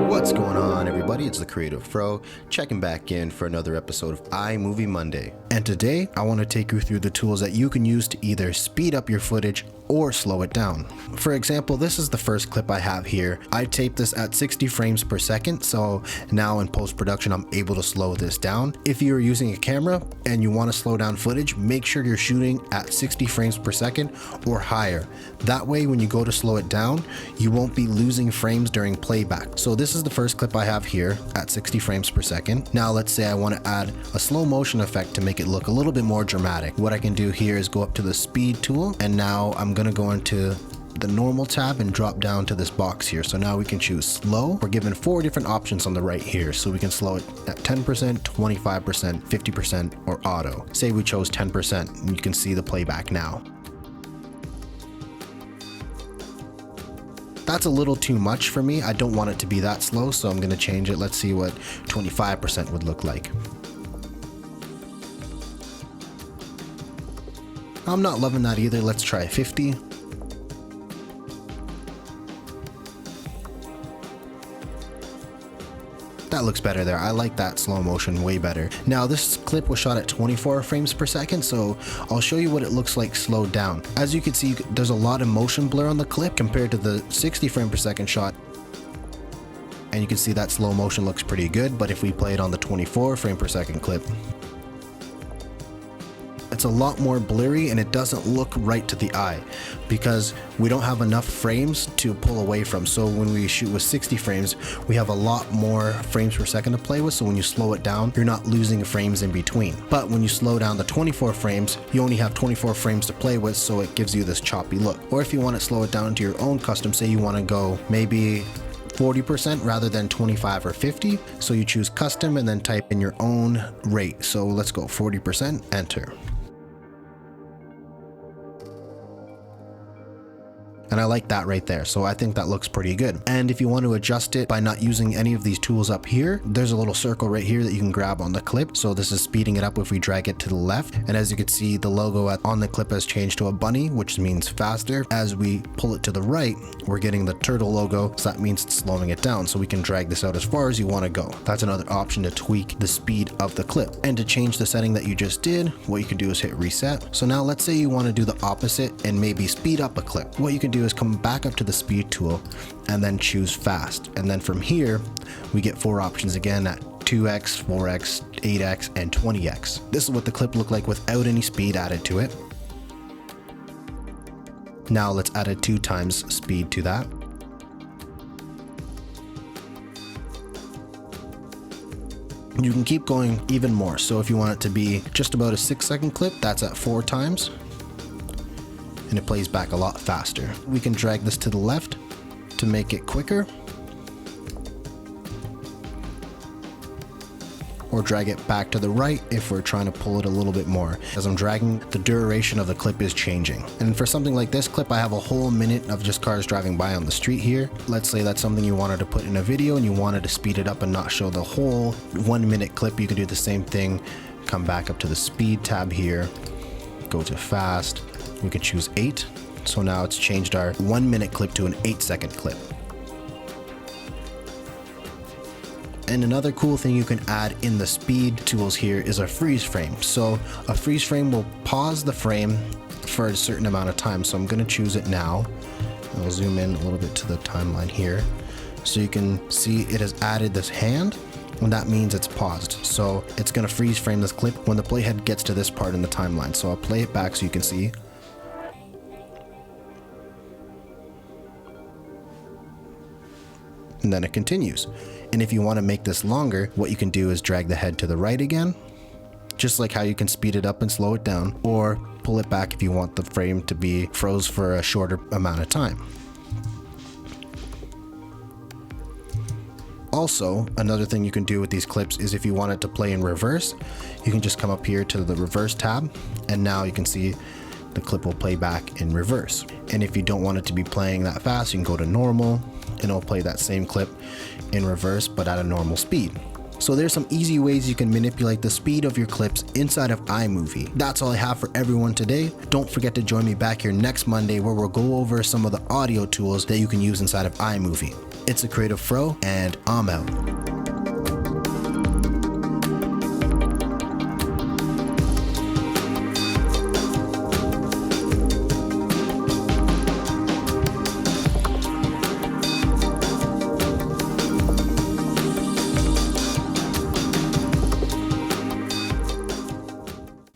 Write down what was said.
What's going on, everybody? It's the Creative Fro, checking back in for another episode of iMovie Monday. And today, I want to take you through the tools that you can use to either speed up your footage or slow it down. For example, this is the first clip I have here. I taped this at 60 frames per second, so now in post-production, I'm able to slow this down. If you're using a camera and you want to slow down footage, make sure you're shooting at 60 frames per second or higher. That way, when you go to slow it down, you won't be losing frames during playback. So this is the first clip I have here at 60 frames per second. Now let's say I want to add a slow motion effect to make it look a little bit more dramatic. What I can do here is go up to the speed tool, and now I'm going to go into the normal tab and drop down to this box here. So now we can choose slow. We're given 4 different options on the right here. So we can slow it at 10%, 25%, 50%, or auto. Say we chose 10%, and you can see the playback now. That's a little too much for me. I don't want it to be that slow, so I'm going to change it. Let's see what 25% would look like. I'm not loving that either. Let's try 50. That looks better there. I like that slow motion way better. Now this clip was shot at 24 frames per second, so I'll show you what it looks like slowed down. As you can see, there's a lot of motion blur on the clip compared to the 60 frame per second shot. And you can see that slow motion looks pretty good, but if we play it on the 24 frame per second clip, it's a lot more blurry and it doesn't look right to the eye because we don't have enough frames to pull away from. So when we shoot with 60 frames, we have a lot more frames per second to play with. So when you slow it down, you're not losing frames in between. But when you slow down the 24 frames, you only have 24 frames to play with, so it gives you this choppy look. Or if you want to slow it down to your own custom, say you want to go maybe 40% rather than 25 or 50. So you choose custom and then type in your own rate. So let's go 40%, enter. And I like that right there. So I think that looks pretty good. And if you want to adjust it by not using any of these tools up here, there's a little circle right here that you can grab on the clip. So this is speeding it up if we drag it to the left. And as you can see, the logo on the clip has changed to a bunny, which means faster. As we pull it to the right, we're getting the turtle logo. So that means it's slowing it down. So we can drag this out as far as you want to go. That's another option to tweak the speed of the clip. And to change the setting that you just did, what you can do is hit reset. So now let's say you want to do the opposite and maybe speed up a clip. What you can do is come back up to the speed tool and then choose fast. And then from here, we get 4 options again at 2x, 4x, 8x, and 20x. This is what the clip looked like without any speed added to it. Now let's add a 2 times speed to that. You can keep going even more. So if you want it to be just about a 6-second clip, that's at 4 times. And it plays back a lot faster. We can drag this to the left to make it quicker, or drag it back to the right if we're trying to pull it a little bit more. As I'm dragging, the duration of the clip is changing. And for something like this clip, I have a whole minute of just cars driving by on the street here. Let's say that's something you wanted to put in a video and you wanted to speed it up and not show the whole 1-minute clip. You can do the same thing. Come back up to the speed tab here, go to fast. We can choose 8. So now it's changed our 1-minute clip to an 8-second clip. And another cool thing you can add in the speed tools here is a freeze frame. So a freeze frame will pause the frame for a certain amount of time. So I'm going to choose it now. I'll zoom in a little bit to the timeline here. So you can see it has added this hand, and that means it's paused. So it's going to freeze frame this clip when the playhead gets to this part in the timeline. So I'll play it back so you can see. And then it continues. And if you want to make this longer, what you can do is drag the head to the right again, just like how you can speed it up and slow it down, or pull it back if you want the frame to be froze for a shorter amount of time. Also, another thing you can do with these clips is if you want it to play in reverse, you can just come up here to the reverse tab, and now you can see the clip will play back in reverse. And if you don't want it to be playing that fast, you can go to normal and it'll play that same clip in reverse but at a normal speed. So there's some easy ways you can manipulate the speed of your clips inside of iMovie. That's all I have for everyone today. Don't forget to join me back here next Monday where we'll go over some of the audio tools that you can use inside of iMovie. It's the Creative Fro, and I'm out.